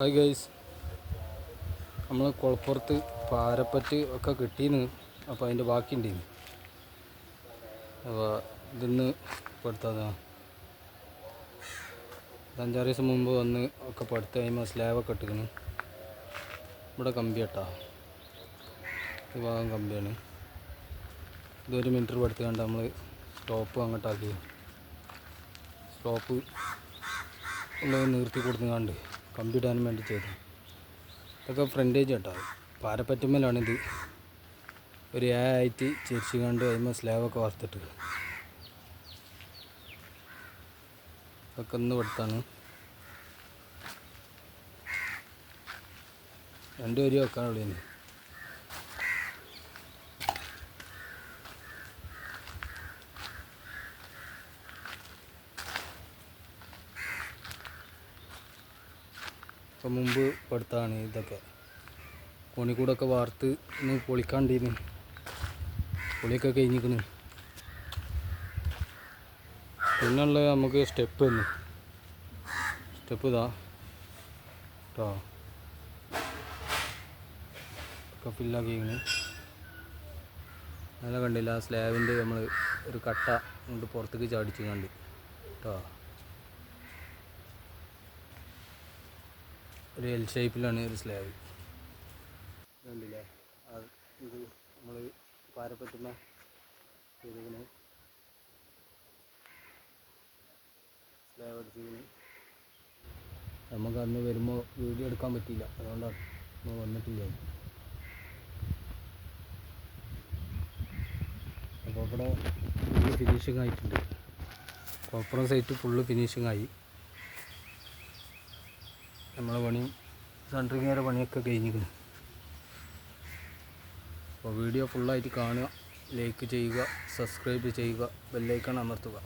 Hi guys, നമ്മൾ കുളപ്പുറത്ത് parapet ഒക്കെ കിട്ടീന്ന്. അപ്പോൾ അതിൻ്റെ ബാക്കി ഉണ്ടീന്. അപ്പോൾ ഇതിന്ന് പെടുത്തതാണ്. 5-6 ദിവസം മുമ്പ് വന്ന് ഒക്കെ പെടുത്ത് കഴിയുമ്പോൾ സ്ലാബൊക്കെ ഇട്ടിരിക്കുന്നു. ഇവിടെ കമ്പി കേട്ടോ, ഈ ഭാഗം കമ്പിയാണ്. ഇതൊരു മീറ്റർ പെടുത്ത് കണ്ട് നമ്മൾ സ്റ്റോപ്പ് അങ്ങോട്ടാക്കി, സ്റ്റോപ്പ് ഉള്ളത് നിർത്തി കൊടുത്തുകൊണ്ട് കമ്പി ഇടാനും വേണ്ടി ചെയ്തു. ഇതൊക്കെ ഫ്രണ്ടേജ് കേട്ടോ, പാരപ്പറ്റുമ്മലാണിത്. ഒരു ആയിട്ട് ചിരിച്ചു കണ്ട് അതിന്മേൽ സ്ലാബൊക്കെ വാർത്തിട്ട് ഇതൊക്കെ ഒന്ന് പെടുത്താണ്. 2 വരി വെക്കാനുള്ളതിന്. ഇപ്പം മുമ്പ് പെടുത്താണ് ഇതൊക്കെ. കോണിക്കൂടൊക്കെ വാർത്ത് ഇന്ന് പൊളിക്കാണ്ടിന്ന്, പൊളിയൊക്കെ കഴിഞ്ഞിരിക്കുന്നു. പിന്നുള്ള നമുക്ക് സ്റ്റെപ്പ് തന്നെ, സ്റ്റെപ്പ് ഇതാ കേട്ടോ, ഒക്കെ ഫില്ലാക്കിയിരിക്കുന്നു. നല്ല കണ്ടില്ല, ആ സ്ലാബിൻ്റെ നമ്മൾ ഒരു കട്ട കൊണ്ട് പുറത്തേക്ക് ചാടിച്ച് കണ്ട് കേട്ടോ. ഒരു എൽ ഷേപ്പിലാണ് ഒരു സ്ലാബ് കണ്ടില്ലേ. ഇത് നമ്മൾ പാരപ്പറ്റുന്ന ചെയ്തിരിക്കുന്നത്, സ്ലാബ് അടിച്ചിരിക്കുന്നത്. നമുക്ക് അന്ന് വരുമ്പോൾ വീഡിയോ എടുക്കാൻ പറ്റിയില്ല, അതുകൊണ്ടാണ് നമ്മൾ വന്നിട്ടില്ല. അപ്പോൾ ഇവിടെ ഫുള്ള് ഫിനിഷിങ് ആയിട്ടുണ്ട്. കോപ്പറ സൈറ്റ് ഫുള്ള് ഫിനിഷിങ് ആയി. നമ്മളെ പണിയും സെൻട്രിങ്ങിൻ്റെ പണിയൊക്കെ കഴിഞ്ഞിരിക്കുന്നു. അപ്പോൾ വീഡിയോ ഫുള്ളായിട്ട് കാണുക, ലൈക്ക് ചെയ്യുക, സബ്സ്ക്രൈബ് ചെയ്യുക, ബെല്ലൈക്കൺ അമർത്തുക.